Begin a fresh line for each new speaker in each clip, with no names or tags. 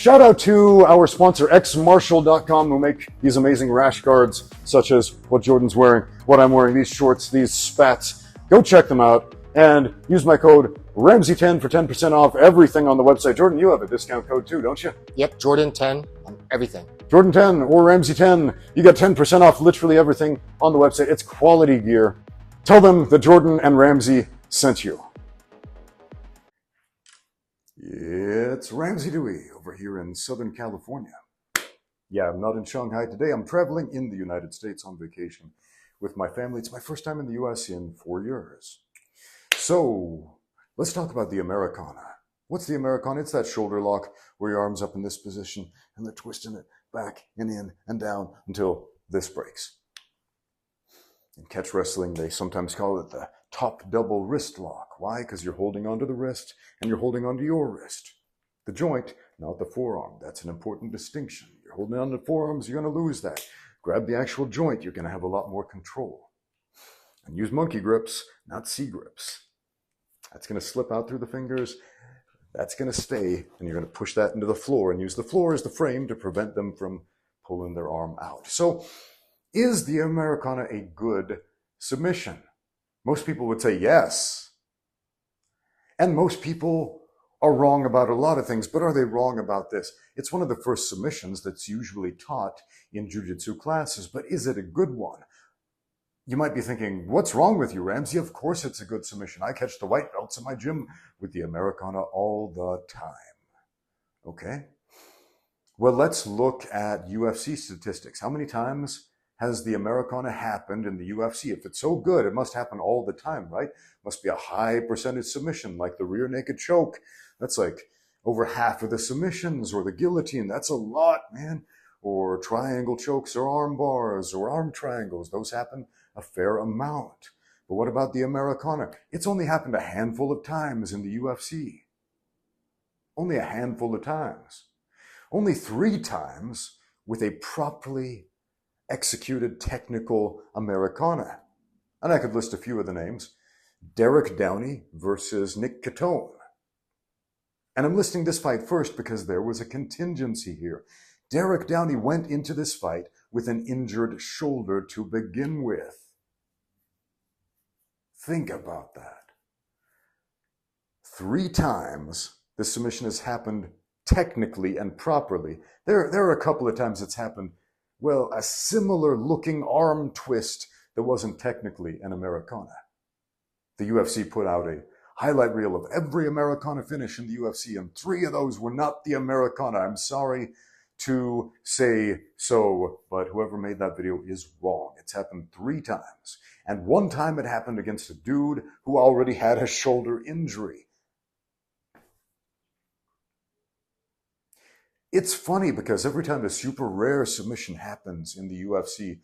Shout out to our sponsor, xmartial.com, who make these amazing rash guards, such as what Jordan's wearing, what I'm wearing, these shorts, these spats. Go check them out and use my code Ramsey10 for 10% off everything on the website. Jordan, you have a discount code too, don't you?
Yep, Jordan10 on everything.
Jordan10 or Ramsey10, you get 10% off literally everything on the website. It's quality gear. Tell them that Jordan and Ramsey sent you. It's Ramsey Dewey over here in Southern California. Yeah, I'm not in Shanghai today. I'm traveling in the United States on vacation with my family. It's my first time in the US in 4 years. So let's talk about the Americana. What's the Americana? It's that shoulder lock where your arm's up in this position and they're twisting it back and in and down until this breaks. In catch wrestling, they sometimes call it the top double wrist lock. Why? Because you're holding onto the wrist and you're holding onto your wrist. The joint, not the forearm. That's an important distinction. You're holding onto the forearms, you're going to lose that. Grab the actual joint, you're going to have a lot more control. And use monkey grips, not C grips. That's going to slip out through the fingers. That's going to stay, and you're going to push that into the floor and use the floor as the frame to prevent them from pulling their arm out. So, is the Americana a good submission? Most people would say yes. And most people are wrong about a lot of things, but are they wrong about this? It's one of the first submissions that's usually taught in jiu-jitsu classes, but is it a good one? You might be thinking, what's wrong with you, Ramsey? Of course it's a good submission. I catch the white belts in my gym with the Americana all the time. Okay? Well, let's look at UFC statistics. How many times has the Americana happened in the UFC? If it's so good, it must happen all the time, right? Must be a high percentage submission, like the rear naked choke. That's like over half of the submissions, or the guillotine. That's a lot, man. Or triangle chokes, or arm bars, or arm triangles. Those happen a fair amount. But what about the Americana? It's only happened a handful of times in the UFC. Only a handful of times. Only 3 times with a properly executed technical Americana. And I could list a few of the names. Derek Downey versus Nick Catone. And I'm listing this fight first because there was a contingency here. Derek Downey went into this fight with an injured shoulder to begin with. Think about that. 3 times the submission has happened technically and properly. There are a couple of times it's happened, well, a similar looking arm twist that wasn't technically an Americana. The UFC put out a highlight reel of every Americana finish in the UFC, and 3 of those were not the Americana. I'm sorry to say so, but whoever made that video is wrong. It's happened 3 times. And 1 time it happened against a dude who already had a shoulder injury. It's funny because every time a super rare submission happens in the UFC,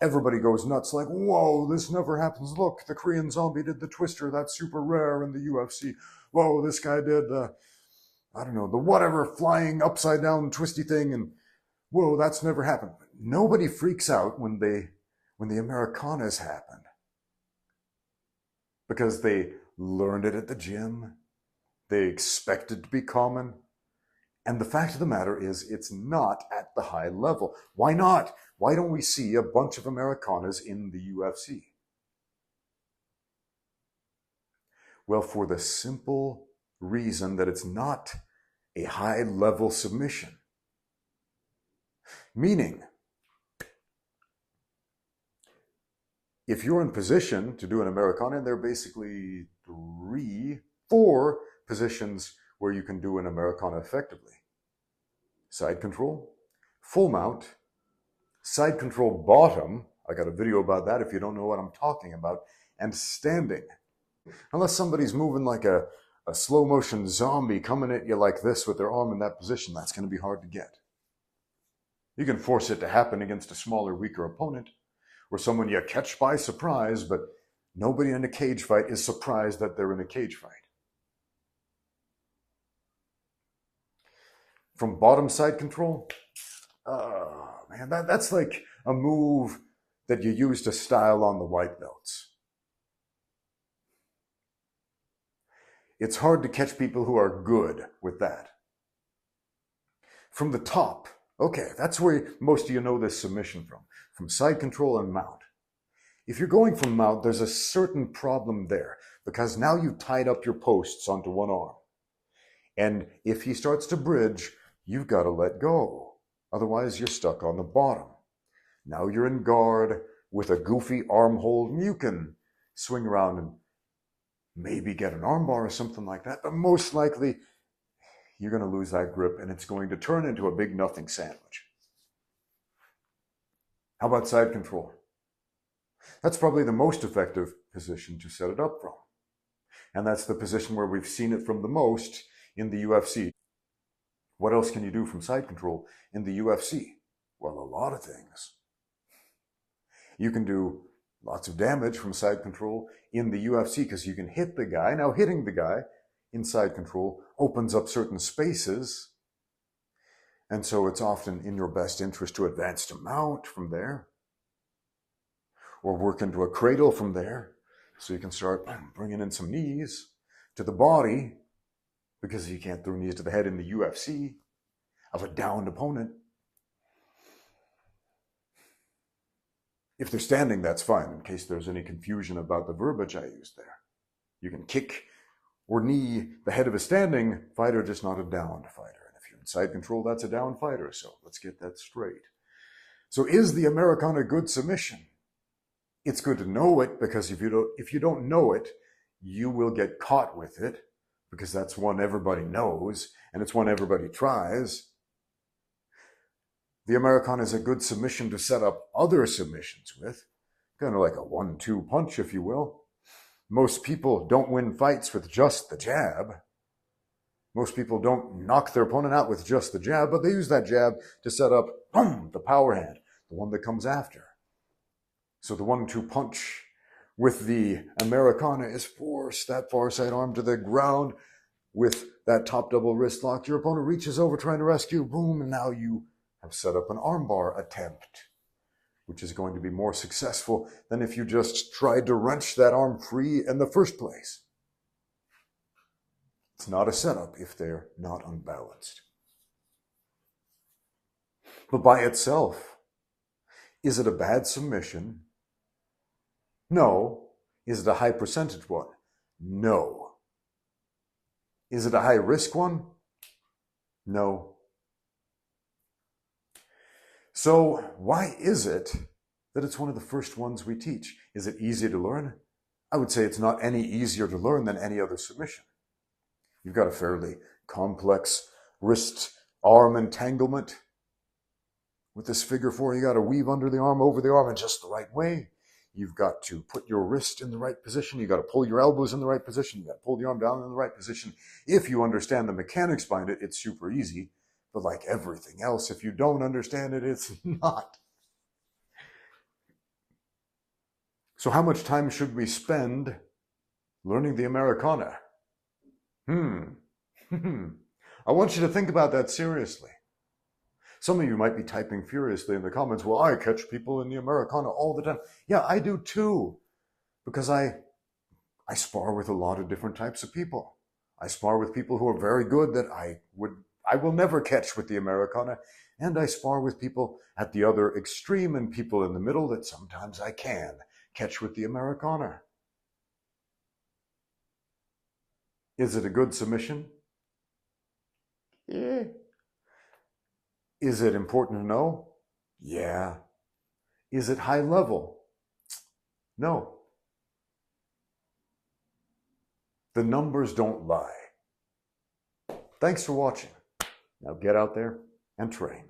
everybody goes nuts like, whoa, this never happens. Look, the Korean Zombie did the twister. That's super rare in the UFC. Whoa, this guy did the, I don't know, the whatever flying upside down twisty thing. And whoa, that's never happened. But nobody freaks out when the Americanas happened. Because they learned it at the gym. They expect it to be common. And the fact of the matter is, it's not at the high level. Why not? Why don't we see a bunch of Americanas in the UFC? Well, for the simple reason that it's not a high-level submission. Meaning, if you're in position to do an Americana, there are basically 3, 4 positions where you can do an Americana effectively. Side control, full mount, side control bottom. I got a video about that if you don't know what I'm talking about. And standing. Unless somebody's moving like a slow motion zombie coming at you like this with their arm in that position, that's going to be hard to get. You can force it to happen against a smaller, weaker opponent, or someone you catch by surprise, but nobody in a cage fight is surprised that they're in a cage fight. From bottom side control, man, that's like a move that you use to style on the white belts. It's hard to catch people who are good with that. From the top. Okay, that's where most of you know this submission from side control and mount. If you're going from mount, there's a certain problem there because now you've tied up your posts onto one arm. And if he starts to bridge, you've got to let go. Otherwise, you're stuck on the bottom. Now you're in guard with a goofy arm hold, and you can swing around and maybe get an armbar or something like that, but most likely you're going to lose that grip and it's going to turn into a big nothing sandwich. How about side control? That's probably the most effective position to set it up from. And that's the position where we've seen it from the most in the UFC. What else can you do from side control in the UFC? Well, a lot of things. You can do lots of damage from side control in the UFC because you can hit the guy. Now, hitting the guy in side control opens up certain spaces. And so it's often in your best interest to advance to mount from there or work into a cradle from there. So you can start bringing in some knees to the body because you can't throw knees to the head in the UFC of a downed opponent. If they're standing, that's fine, in case there's any confusion about the verbiage I used there. You can kick or knee the head of a standing fighter, just not a downed fighter. And if you're in side control, that's a downed fighter. So let's get that straight. So is the Americana a good submission? It's good to know it because if you don't know it, you will get caught with it because that's one everybody knows and it's one everybody tries. The Americana is a good submission to set up other submissions with, kind of like a 1-2 punch, if you will. Most people don't win fights with just the jab. Most people don't knock their opponent out with just the jab, but they use that jab to set up the power hand, the one that comes after. So the 1-2 punch with the Americana is force that far side arm to the ground with that top double wrist lock. Your opponent reaches over trying to rescue, boom, and now you have set up an armbar attempt, which is going to be more successful than if you just tried to wrench that arm free in the first place. It's not a setup if they're not unbalanced. But by itself, is it a bad submission? No. Is it a high percentage one? No. Is it a high risk one? No. So why is it that it's one of the first ones we teach? Is it easy to learn? I would say it's not any easier to learn than any other submission. You've got a fairly complex wrist-arm entanglement. With this figure 4, you got to weave under the arm, over the arm in just the right way. You've got to put your wrist in the right position. You've got to pull your elbows in the right position. You've got to pull the arm down in the right position. If you understand the mechanics behind it, it's super easy. But like everything else, if you don't understand it, it's not. So how much time should we spend learning the Americana? I want you to think about that seriously. Some of you might be typing furiously in the comments, well, I catch people in the Americana all the time. Yeah, I do too, because I spar with a lot of different types of people. I spar with people who are very good that I will never catch with the Americana, and I spar with people at the other extreme and people in the middle that sometimes I can catch with the Americana. Is it a good submission? Yeah. Is it important to know? Yeah. Is it high level? No. The numbers don't lie. Thanks for watching. Now get out there and train.